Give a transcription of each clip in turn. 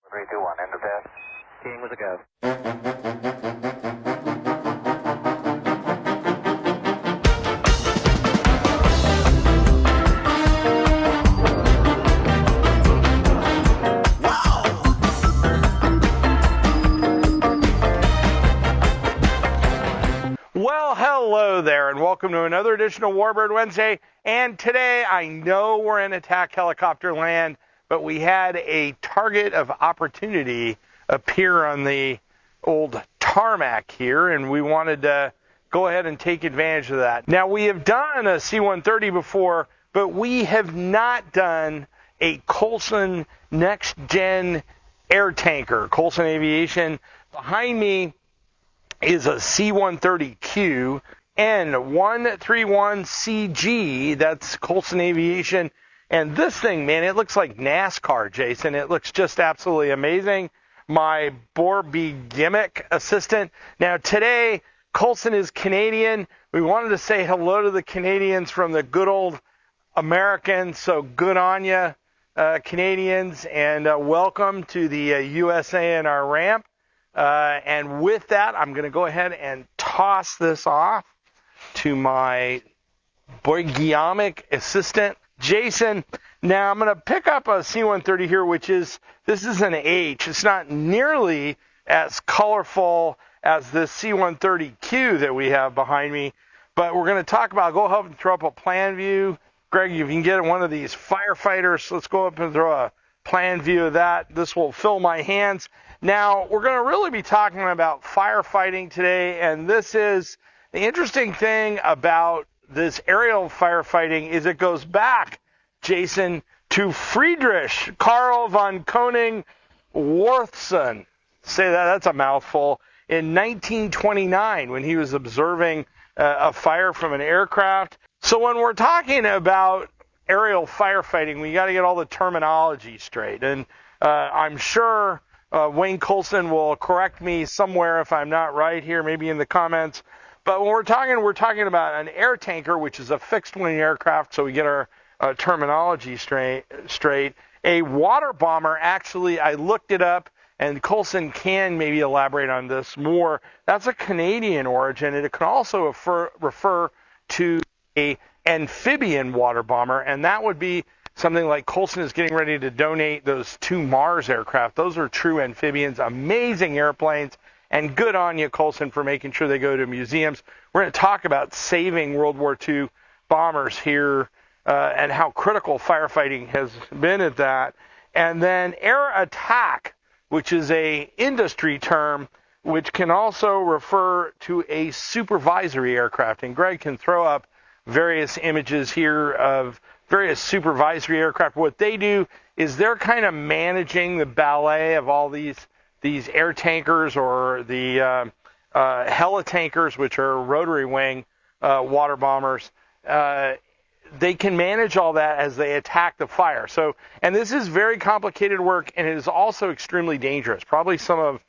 3, 2, 1, end of test. King with a go. Well, hello there, and welcome to another edition of Warbird Wednesday. And today, I know we're in attack helicopter land, but we had a target of opportunity appear on the old tarmac here, and we wanted to go ahead and take advantage of that. Now, we have done a C-130 before, but we have not done a Coulson next-gen air tanker, Coulson Aviation. Behind me is a C130Q N131CG. That's Coulson Aviation. And this thing, man, it looks like NASCAR, Jason. It looks just absolutely amazing. My Warbird gimmick assistant. Now, today, Coulson is Canadian. We wanted to say hello to the Canadians from the good old Americans. So good on you, Canadians, and welcome to the USA and our ramp. And with that, I'm going to go ahead and toss this off to my Borgiamic assistant, Jason. Now, I'm going to pick up a C-130 here, this is an H. It's not nearly as colorful as this C-130Q that we have behind me, but we're going to talk about, go ahead and throw up a plan view. Greg, if you can get one of these firefighters, let's go up and throw a plan view of that. This will fill my hands. Now, we're going to really be talking about firefighting today, and this is the interesting thing about this aerial firefighting is it goes back, Jason, to Friedrich Karl von Koning Warthson. Say that's a mouthful. In 1929, when he was observing a fire from an aircraft. So when we're talking about aerial firefighting, we got to get all the terminology straight. And I'm sure Wayne Coulson will correct me somewhere if I'm not right here, maybe in the comments. But when we're talking about an air tanker, which is a fixed-wing aircraft, so we get our terminology straight. A water bomber, actually, I looked it up, and Coulson can maybe elaborate on this more. That's a Canadian origin, and it can also refer to a amphibian water bomber, and that would be something like Coulson is getting ready to donate those 2 Mars aircraft. Those are true amphibians, amazing airplanes, and good on you, Coulson, for making sure they go to museums. We're going to talk about saving World War II bombers here and how critical firefighting has been at that. And then air attack, which is a industry term, which can also refer to a supervisory aircraft. And Greg can throw up various images here of various supervisory aircraft. What they do is they're kind of managing the ballet of all these air tankers or the helitankers, which are rotary wing water bombers. They can manage all that as they attack the fire. So, and this is very complicated work, and it is also extremely dangerous. Probably some of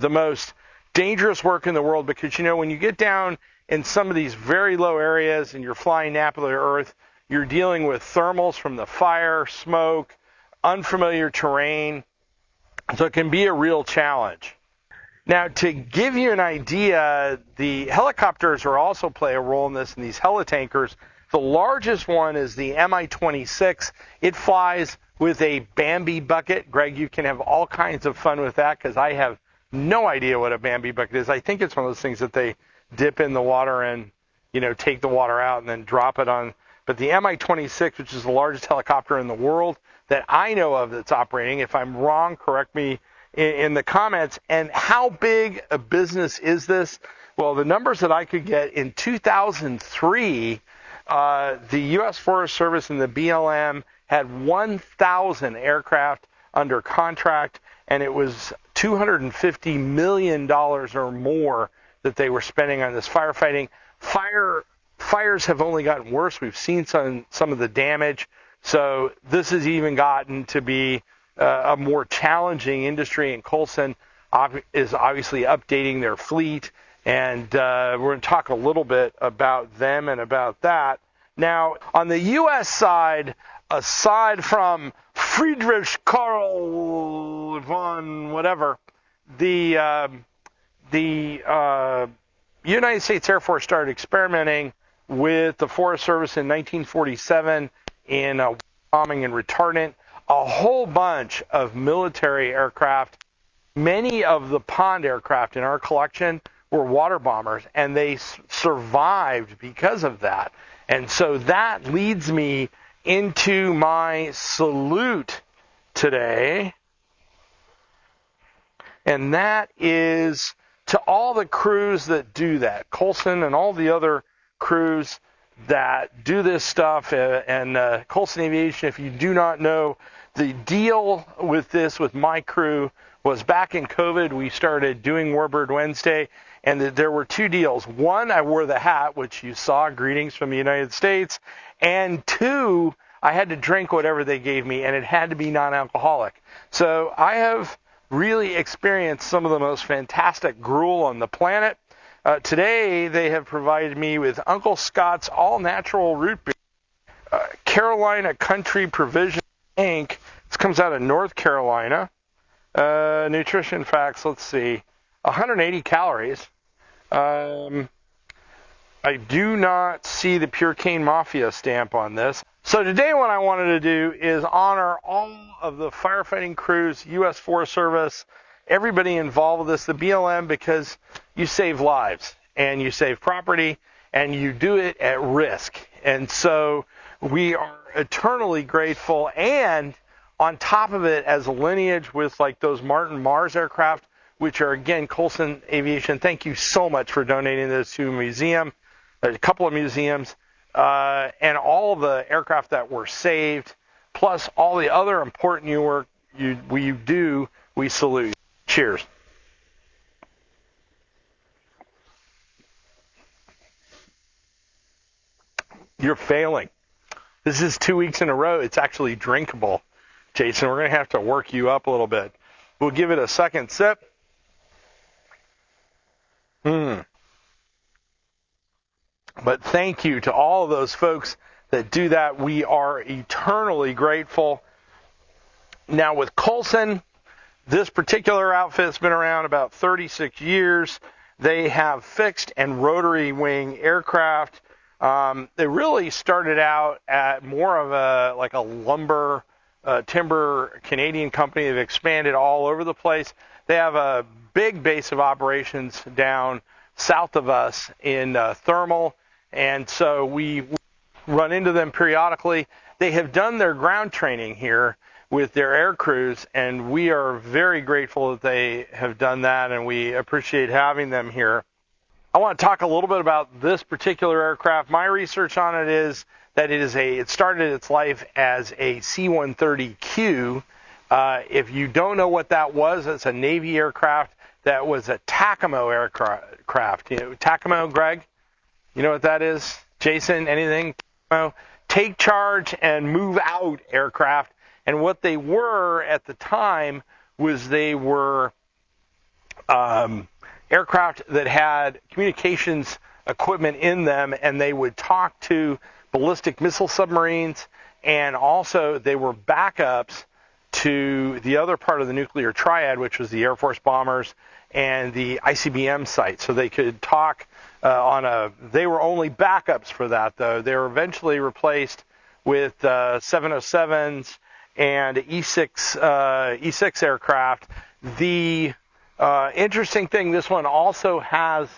the most dangerous work in the world, because, you know, when you get down in some of these very low areas and you're flying nap of the earth, you're dealing with thermals from the fire, smoke, unfamiliar terrain. So it can be a real challenge. Now, to give you an idea, the helicopters also play a role in this, in these helitankers. The largest one is the Mi-26. It flies with a Bambi bucket. Greg, you can have all kinds of fun with that, because I have no idea what a Bambi bucket is. I think it's one of those things that they dip in the water and, you know, take the water out and then drop it on. But the Mi-26, which is the largest helicopter in the world that I know of that's operating, if I'm wrong, correct me in the comments. And how big a business is this? Well, the numbers that I could get in 2003, the U.S. Forest Service and the BLM had 1,000 aircraft under contract, and it was $250 million or more that they were spending on this firefighting. Fires have only gotten worse. We've seen some of the damage. So this has even gotten to be a more challenging industry, and Coulson is obviously updating their fleet, and we're going to talk a little bit about them and about that. Now, on the U.S. side, aside from Friedrich Karl von whatever, the United States Air Force started experimenting with the Forest Service in 1947 in bombing and retardant. A whole bunch of military aircraft, many of the pond aircraft in our collection were water bombers, and they survived because of that. And so that leads me into my salute today, and that is to all the crews that do that, Coulson and all the other crews that do this stuff, and Coulson Aviation. If you do not know, the deal with this, with my crew, was back in COVID, we started doing Warbird Wednesday, and there were two deals. One, I wore the hat, which you saw, greetings from the United States, and two, I had to drink whatever they gave me, and it had to be non-alcoholic. So I have really experienced some of the most fantastic gruel on the planet. Today, they have provided me with Uncle Scott's all-natural root beer, Carolina Country Provision Inc. This comes out of North Carolina. Nutrition facts, let's see, 180 calories. I do not see the Pure Cane Mafia stamp on this. So today what I wanted to do is honor all of the firefighting crews, U.S. Forest Service, everybody involved with this, the BLM, because you save lives and you save property and you do it at risk. And so we are eternally grateful, and on top of it, as a lineage with like those Martin Mars aircraft, which are, again, Coulson Aviation, thank you so much for donating this to a museum, a couple of museums, and all the aircraft that were saved, plus all the other important work you do, we salute. Cheers. You're failing. This is 2 weeks in a row. It's actually drinkable. Jason, we're going to have to work you up a little bit. We'll give it a second sip. But thank you to all of those folks that do that. We are eternally grateful. Now with Coulson, this particular outfit's been around about 36 years. They have fixed and rotary wing aircraft. They really started out at more of a lumber, timber Canadian company. They've expanded all over the place. They have a big base of operations down south of us in Thermal, and so we run into them periodically. They have done their ground training here with their air crews, and we are very grateful that they have done that, and we appreciate having them here. I want to talk a little bit about this particular aircraft. My research on it is that it started its life as a C-130Q. If you don't know what that was, it's a Navy aircraft that was a TACAMO aircraft. You know, TACAMO, Greg? You know what that is? Jason, anything? Take charge and move out aircraft. And what they were at the time was they were aircraft that had communications equipment in them, and they would talk to ballistic missile submarines, and also they were backups to the other part of the nuclear triad, which was the Air Force bombers and the ICBM site. So they could talk they were only backups for that, though. They were eventually replaced with 707s and E6 aircraft. The interesting thing, this one also has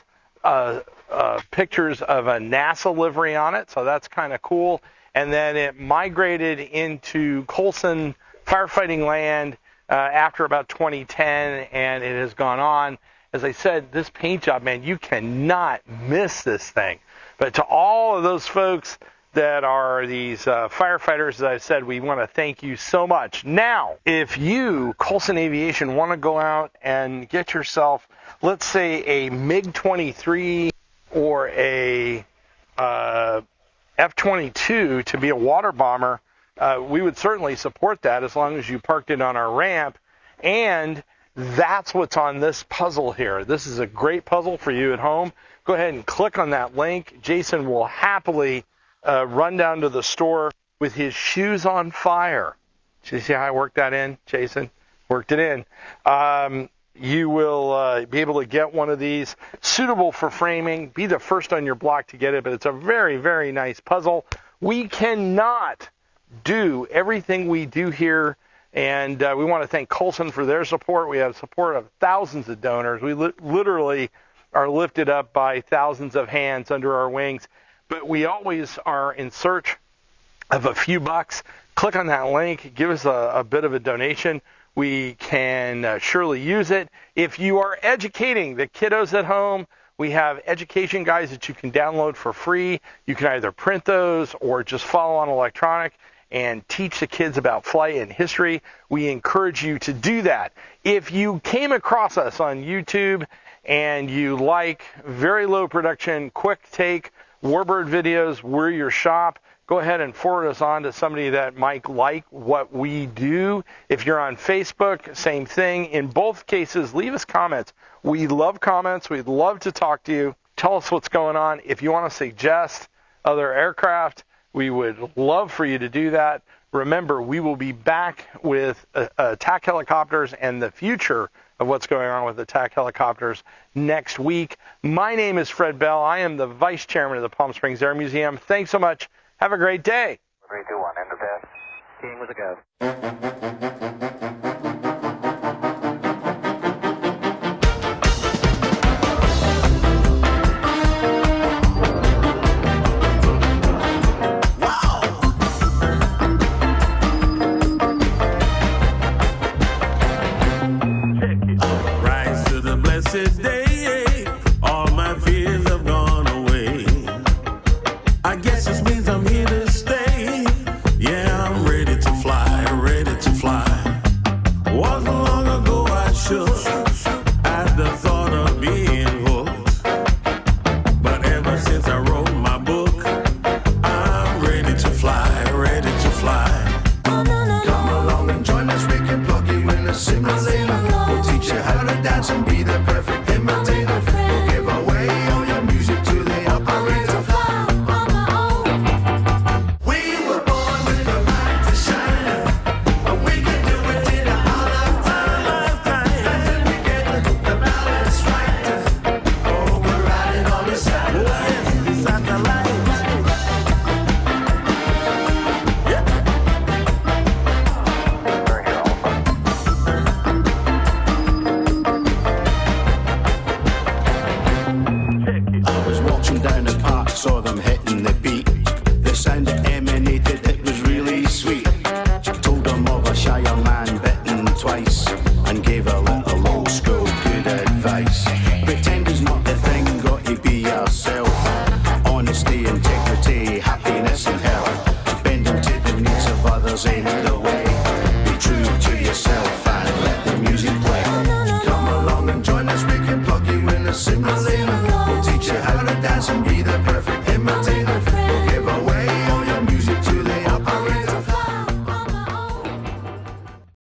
pictures of a NASA livery on it, so that's kind of cool. And then it migrated into Coulson firefighting land after about 2010, and it has gone on. As I said, this paint job, man, you cannot miss this thing. But to all of those folks that are these firefighters, as I said, we want to thank you so much. Now, if you, Coulson Aviation, want to go out and get yourself, let's say, a MiG-23 or a F-22 to be a water bomber, we would certainly support that as long as you parked it on our ramp. And that's what's on this puzzle here. This is a great puzzle for you at home. Go ahead and click on that link. Jason will happily run down to the store with his shoes on fire Did you see how I worked that in, Jason? Worked it in. You will be able to get one of these, suitable for framing. Be the first on your block to get it, but it's a very, very nice puzzle. We cannot do everything we do here, and we want to thank Coulson for their support. We have support of thousands of donors. We literally are lifted up by thousands of hands under our wings, but we always are in search of a few bucks. Click on that link. Give us a bit of a donation. We can surely use it. If you are educating the kiddos at home, we have education guides that you can download for free. You can either print those or just follow on electronic and teach the kids about flight and history. We encourage you to do that. If you came across us on YouTube and you like very low production, quick take Warbird videos, we're your shop. Go ahead and forward us on to somebody that might like what we do. If you're on Facebook, same thing. In both cases, leave us comments. We love comments. We'd love to talk to you. Tell us what's going on. If you want to suggest other aircraft, we would love for you to do that. Remember, we will be back with attack helicopters and the future of what's going on with attack helicopters next week. My name is Fred Bell. I am the Vice Chairman of the Palm Springs Air Museum. Thanks so much. Have a great day. 3, 2, 1, end of test. King with a go. Rise to the blessed day. All my fears have gone away. I guess this means I'm here to stay. Yeah, I'm ready to fly, ready to fly. Wasn't long ago I shook at the thought of being hooked. But ever since I wrote my book, I'm ready to fly, ready to fly. Come along and join us, we can plug you in a simulator. We'll teach you how to dance and be the perfect imitator. We'll give away all your music to the operator. Saw them hitting the beat. The sound that emanated, it was really sweet. Told them of a shyer man bitten twice and gave a little old school good advice. Pretending's not the thing, got to be yourself. Honesty, integrity, happiness and health. Bending to the needs of others ain't the way. Be true to yourself and let the music play. Come along and join us, we can plug you in a simulator. We'll teach you how to dance and be the perfect imitator.